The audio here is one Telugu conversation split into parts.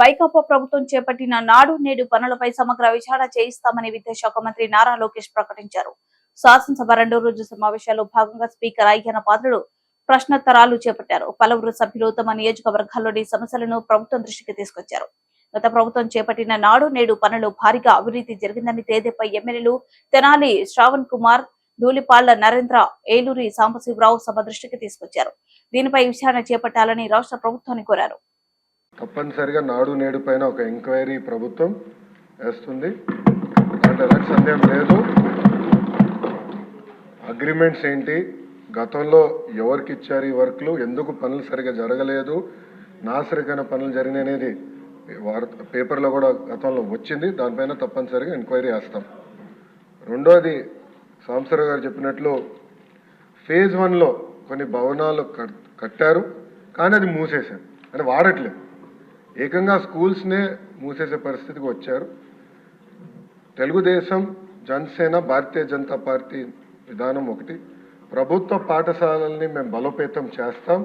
వైకాపా ప్రభుత్వం చేపట్టిన నాడు నేడు పనులపై సమగ్ర విచారణ చేయిస్తామని విద్యాశాఖ మంత్రి నారా లోకేష్ ప్రకటించారు. శాసనసభ రెండో రోజు సమావేశాల్లో భాగంగా స్పీకర్ అయ్యన్న పాత్రుడు ప్రశ్నోత్తరాలు చేపట్టారు. పలువురు సభ్యులు తమ నియోజకవర్గాల్లోని సమస్యలను ప్రభుత్వం దృష్టికి తీసుకొచ్చారు. గత ప్రభుత్వం చేపట్టిన నాడు నేడు పనులు భారీగా అవినీతి జరిగిందని తేదీపై ఎమ్మెల్యేలు తెనాలి శ్రావణ్ కుమార్, ధూళిపాళ్ల నరేంద్ర, ఏలూరి సాంబశివరావు సభ దృష్టికి తీసుకొచ్చారు. దీనిపై విచారణ చేపట్టాలని రాష్ట్ర ప్రభుత్వాన్ని కోరారు. తప్పనిసరిగా నాడు నేడు పైన ఒక ఎంక్వైరీ ప్రభుత్వం వేస్తుంది. అంటే ఎలాంటి సందేహం లేదు. అగ్రిమెంట్స్ ఏంటి, గతంలో ఎవరికి ఇచ్చారు ఈ వర్క్లు, ఎందుకు పనులు సరిగా జరగలేదు, నాసరికైన పనులు జరిగిననేది పేపర్లో కూడా గతంలో వచ్చింది. దానిపైన తప్పనిసరిగా ఎంక్వైరీ వేస్తాం. రెండోది సాంబశివరావు గారు చెప్పినట్లు ఫేజ్ 1లో కొన్ని భవనాలు కట్టారు, కానీ అది మూసేశారు, అని వాడట్లేదు. ఏకంగా స్కూల్స్నే మూసేసే పరిస్థితికి వచ్చారు. తెలుగుదేశం, జనసేన, భారతీయ జనతా పార్టీ విధానం ఒకటి. ప్రభుత్వ పాఠశాలల్ని మేము బలోపేతం చేస్తాం.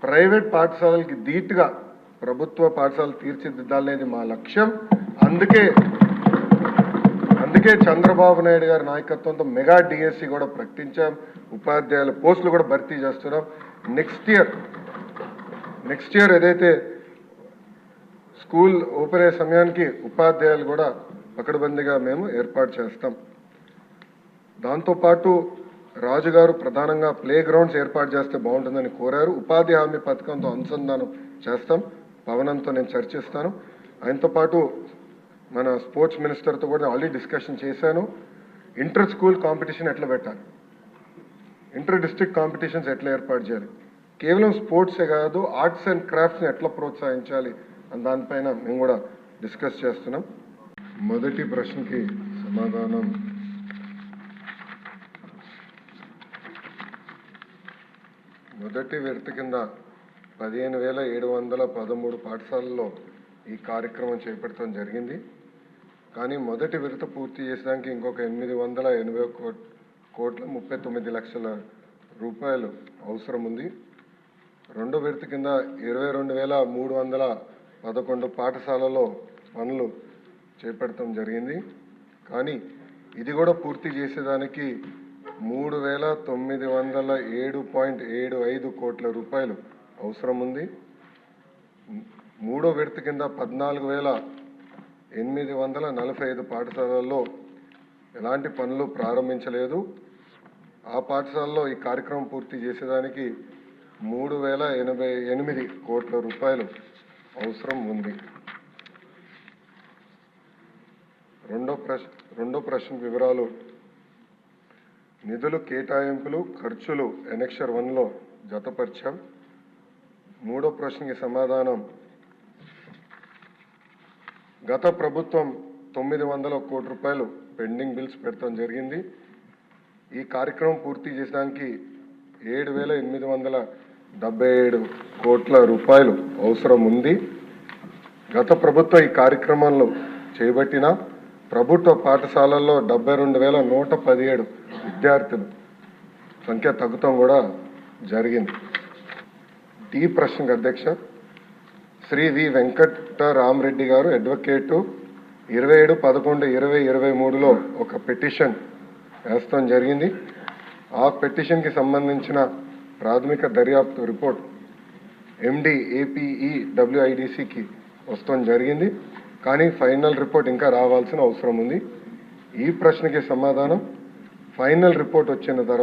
ప్రైవేట్ పాఠశాలలకి ధీటుగా ప్రభుత్వ పాఠశాలలు తీర్చిదిద్దాలనేది మా లక్ష్యం. అందుకే చంద్రబాబు నాయుడు గారి నాయకత్వంతో మెగా డిఎస్సి కూడా ప్రకటించాం. ఉపాధ్యాయుల పోస్టులు కూడా భర్తీ చేస్తున్నాం. నెక్స్ట్ ఇయర్ ఏదైతే స్కూల్ ఓపెన్ అయ్యే సమయానికి ఉపాధ్యాయులు కూడా పకడ్బందీగా మేము ఏర్పాటు చేస్తాం. దాంతోపాటు రాజుగారు ప్రధానంగా ప్లే గ్రౌండ్స్ ఏర్పాటు చేస్తే బాగుంటుందని కోరారు. ఉపాధి హామీ పథకంతో అనుసంధానం చేస్తాం. పవనంతో నేను చర్చిస్తాను. ఆయనతో పాటు మన స్పోర్ట్స్ మినిస్టర్తో కూడా ఆల్రెడీ డిస్కషన్ చేశాను. ఇంటర్ స్కూల్ కాంపిటీషన్ ఎట్లా పెట్టాలి, ఇంటర్ డిస్ట్రిక్ట్ కాంపిటీషన్స్ ఎట్లా ఏర్పాటు చేయాలి, కేవలం స్పోర్ట్సే కాదు ఆర్ట్స్ అండ్ క్రాఫ్ట్స్ని ఎట్లా ప్రోత్సహించాలి అని దానిపైన మేము కూడా డిస్కస్ చేస్తున్నాం. మొదటి ప్రశ్నకి సమాధానం మొదటి విడత కింద 15,713 పాఠశాలల్లో ఈ కార్యక్రమం చేపట్టడం జరిగింది. కానీ మొదటి విడత పూర్తి చేసడానికి ఇంకొక 880 కోట్ల 39 లక్షల రూపాయలు అవసరం ఉంది. రెండో విడత కింద 22,311 పాఠశాలలో పనులు చేపట్టడం జరిగింది. కానీ ఇది కూడా పూర్తి చేసేదానికి 3,907.75 కోట్ల రూపాయలు అవసరం ఉంది. మూడో విడత కింద 14,845 పాఠశాలల్లో ఎలాంటి పనులు ప్రారంభించలేదు. ఆ పాఠశాలలో ఈ కార్యక్రమం పూర్తి చేసేదానికి 3,088 కోట్ల రూపాయలు అవసరం ఉంది. రెండో ప్రశ్న వివరాలు. నిధులు కేటాయింపులు ఖర్చులు ఎనెక్షర్ 1లో జతపరిచాం. మూడో ప్రశ్నకి సమాధానం, గత ప్రభుత్వం 900 కోట్ల రూపాయలు పెండింగ్ బిల్స్ పెట్టడం జరిగింది. ఈ కార్యక్రమం పూర్తి చేసడానికి 7,877 కోట్ల రూపాయలు అవసరం ఉంది. గత ప్రభుత్వం ఈ కార్యక్రమంలో చేపట్టిన ప్రభుత్వ పాఠశాలల్లో 72,117 విద్యార్థులు సంఖ్య తగ్గుతాం కూడా జరిగింది. ఈ ప్రశ్నకు అధ్యక్ష శ్రీ వి వెంకటరామరెడ్డి గారు అడ్వకేటు 27/11/2023లో ఒక పిటిషన్ వేస్తాం జరిగింది. ఆ పిటిషన్కి సంబంధించిన ప్రాథమిక దర్యాప్తు రిపోర్ట్ MD APEWIDCకి వస్తాం జరిగింది. కానీ ఫైనల్ రిపోర్ట్ ఇంకా రావాల్సిన అవసరం ఉంది. ఈ ప్రశ్నకి సమాధానం, ఫైనల్ రిపోర్ట్ వచ్చిన తర్వాత